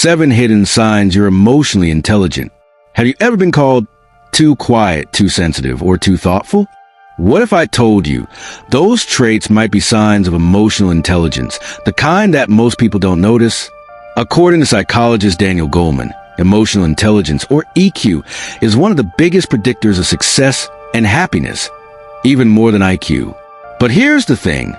7 hidden signs you're emotionally intelligent. Have you ever been called too quiet, too sensitive, or too thoughtful? What if I told you those traits might be signs of emotional intelligence, the kind that most people don't notice? According to psychologist Daniel Goleman, emotional intelligence, or EQ, is one of the biggest predictors of success and happiness, even more than IQ. But here's the thing.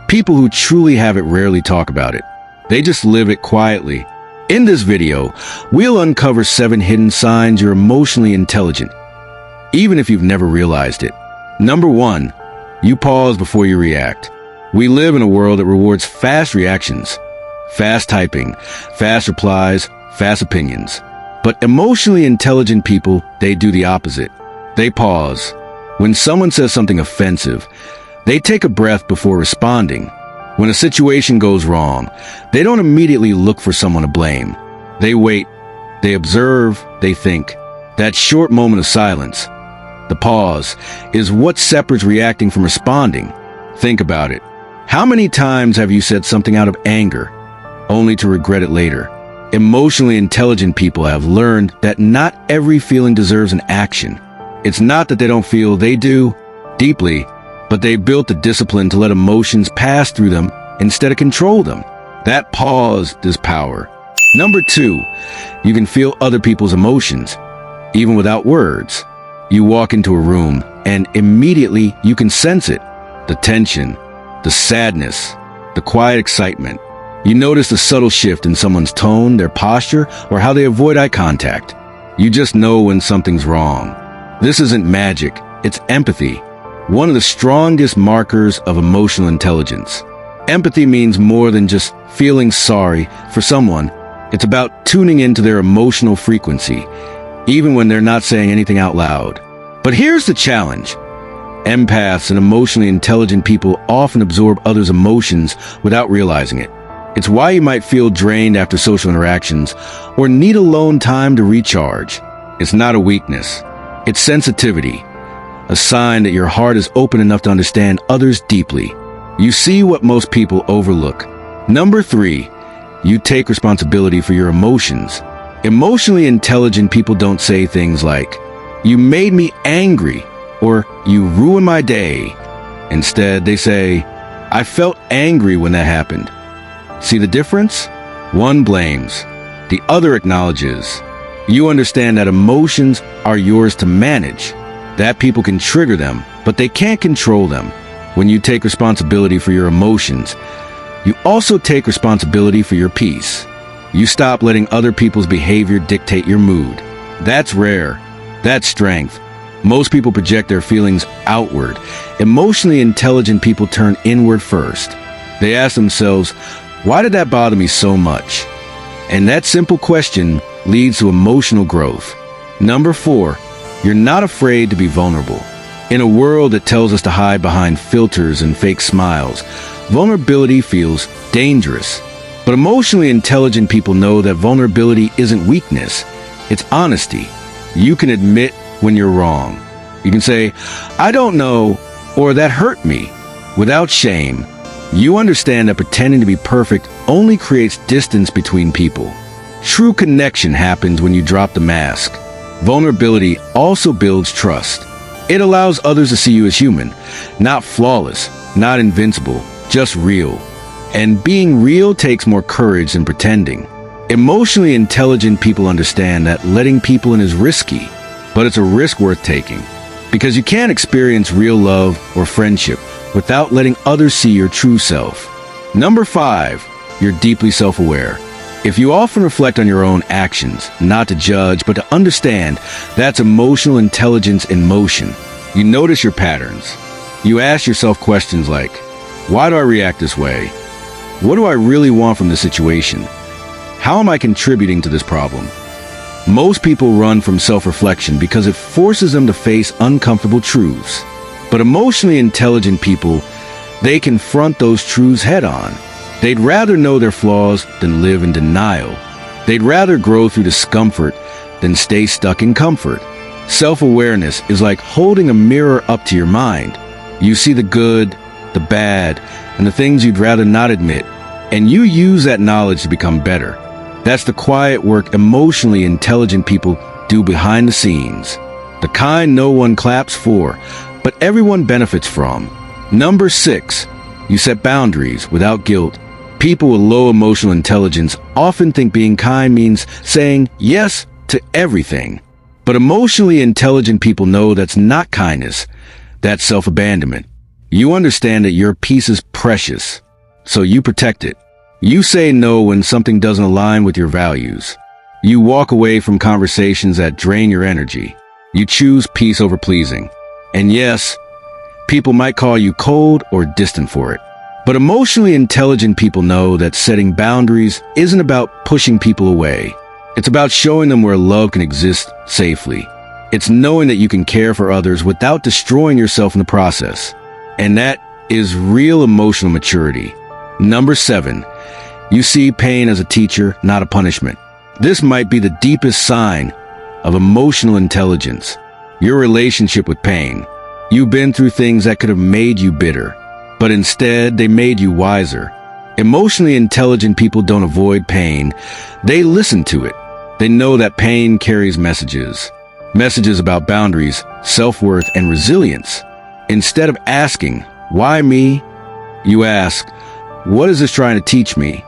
People who truly have it rarely talk about it. They just live it quietly. In this video, we'll uncover 7 hidden signs you're emotionally intelligent, even if you've never realized it. Number 1, you pause before you react. We live in a world that rewards fast reactions, fast typing, fast replies, fast opinions. But emotionally intelligent people, they do the opposite. They pause. When someone says something offensive, they take a breath before responding. When a situation goes wrong, they don't immediately look for someone to blame. They wait, they observe, they think. That short moment of silence, the pause, is what separates reacting from responding. Think about it. How many times have you said something out of anger, only to regret it later? Emotionally intelligent people have learned that not every feeling deserves an action. It's not that they don't feel, they do, deeply, but they built the discipline to let emotions pass through them instead of control them. That pause is power. Number 2, you can feel other people's emotions, even without words. You walk into a room, and immediately you can sense it. The tension, the sadness, the quiet excitement. You notice the subtle shift in someone's tone, their posture, or how they avoid eye contact. You just know when something's wrong. This isn't magic, it's empathy. One of the strongest markers of emotional intelligence. Empathy means more than just feeling sorry for someone. It's about tuning into their emotional frequency, even when they're not saying anything out loud. But here's the challenge. Empaths and emotionally intelligent people often absorb others' emotions without realizing it. It's why you might feel drained after social interactions or need alone time to recharge. It's not a weakness. It's sensitivity. A sign that your heart is open enough to understand others deeply. You see what most people overlook. Number 3, you take responsibility for your emotions. Emotionally intelligent people don't say things like, "You made me angry," or "You ruined my day." Instead, they say, "I felt angry when that happened." See the difference? One blames, the other acknowledges. You understand that emotions are yours to manage. That people can trigger them, but they can't control them. When you take responsibility for your emotions, you also take responsibility for your peace. You stop letting other people's behavior dictate your mood. That's rare. That's strength. Most people project their feelings outward. Emotionally intelligent people turn inward first. They ask themselves, why did that bother me so much? And that simple question leads to emotional growth. Number 4, you're not afraid to be vulnerable. In a world that tells us to hide behind filters and fake smiles, vulnerability feels dangerous. But emotionally intelligent people know that vulnerability isn't weakness, it's honesty. You can admit when you're wrong. You can say, "I don't know," or "That hurt me," without shame. You understand that pretending to be perfect only creates distance between people. True connection happens when you drop the mask. Vulnerability also builds trust. It allows others to see you as human, not flawless, not invincible, just real. And being real takes more courage than pretending. Emotionally intelligent people understand that letting people in is risky, but it's a risk worth taking. Because you can't experience real love or friendship without letting others see your true self. Number 5, you're deeply self-aware. If you often reflect on your own actions, not to judge, but to understand, that's emotional intelligence in motion. You notice your patterns. You ask yourself questions like, why do I react this way? What do I really want from this situation? How am I contributing to this problem? Most people run from self-reflection because it forces them to face uncomfortable truths. But emotionally intelligent people, they confront those truths head-on. They'd rather know their flaws than live in denial. They'd rather grow through discomfort than stay stuck in comfort. Self-awareness is like holding a mirror up to your mind. You see the good, the bad, and the things you'd rather not admit, and you use that knowledge to become better. That's the quiet work emotionally intelligent people do behind the scenes. The kind no one claps for, but everyone benefits from. Number 6, you set boundaries without guilt. People with low emotional intelligence often think being kind means saying yes to everything. But emotionally intelligent people know that's not kindness, that's self-abandonment. You understand that your peace is precious, so you protect it. You say no when something doesn't align with your values. You walk away from conversations that drain your energy. You choose peace over pleasing. And yes, people might call you cold or distant for it. But emotionally intelligent people know that setting boundaries isn't about pushing people away. It's about showing them where love can exist safely. It's knowing that you can care for others without destroying yourself in the process. And that is real emotional maturity. Number 7, you see pain as a teacher, not a punishment. This might be the deepest sign of emotional intelligence. Your relationship with pain. You've been through things that could have made you bitter, but instead they made you wiser. Emotionally intelligent people don't avoid pain. They listen to it. They know that pain carries messages. Messages about boundaries, self-worth, and resilience. Instead of asking, why me? You ask, what is this trying to teach me?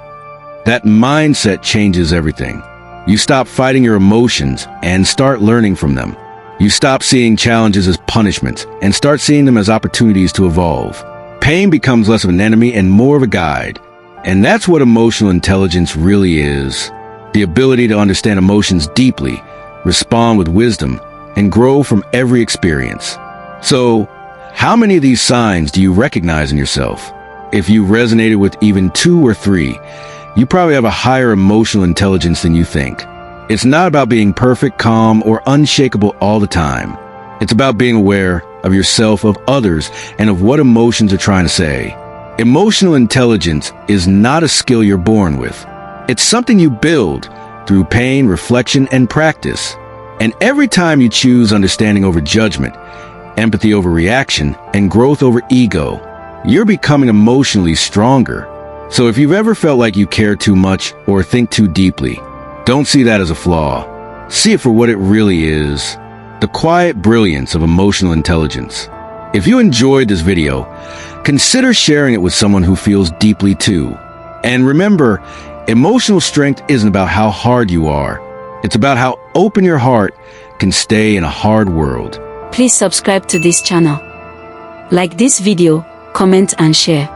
That mindset changes everything. You stop fighting your emotions and start learning from them. You stop seeing challenges as punishments and start seeing them as opportunities to evolve. Pain becomes less of an enemy and more of a guide. And that's what emotional intelligence really is. The ability to understand emotions deeply, respond with wisdom, and grow from every experience. So, how many of these signs do you recognize in yourself? If you resonated with even 2 or 3, you probably have a higher emotional intelligence than you think. It's not about being perfect, calm, or unshakable all the time. It's about being aware of yourself, of others, and of what emotions are trying to say. Emotional intelligence is not a skill you're born with. It's something you build through pain, reflection, and practice. And every time you choose understanding over judgment, empathy over reaction, and growth over ego, you're becoming emotionally stronger. So if you've ever felt like you care too much or think too deeply, don't see that as a flaw. See it for what it really is. The quiet brilliance of emotional intelligence. If you enjoyed this video, consider sharing it with someone who feels deeply too. And remember, emotional strength isn't about how hard you are. It's about how open your heart can stay in a hard world. Please subscribe to this channel. Like this video, comment and share.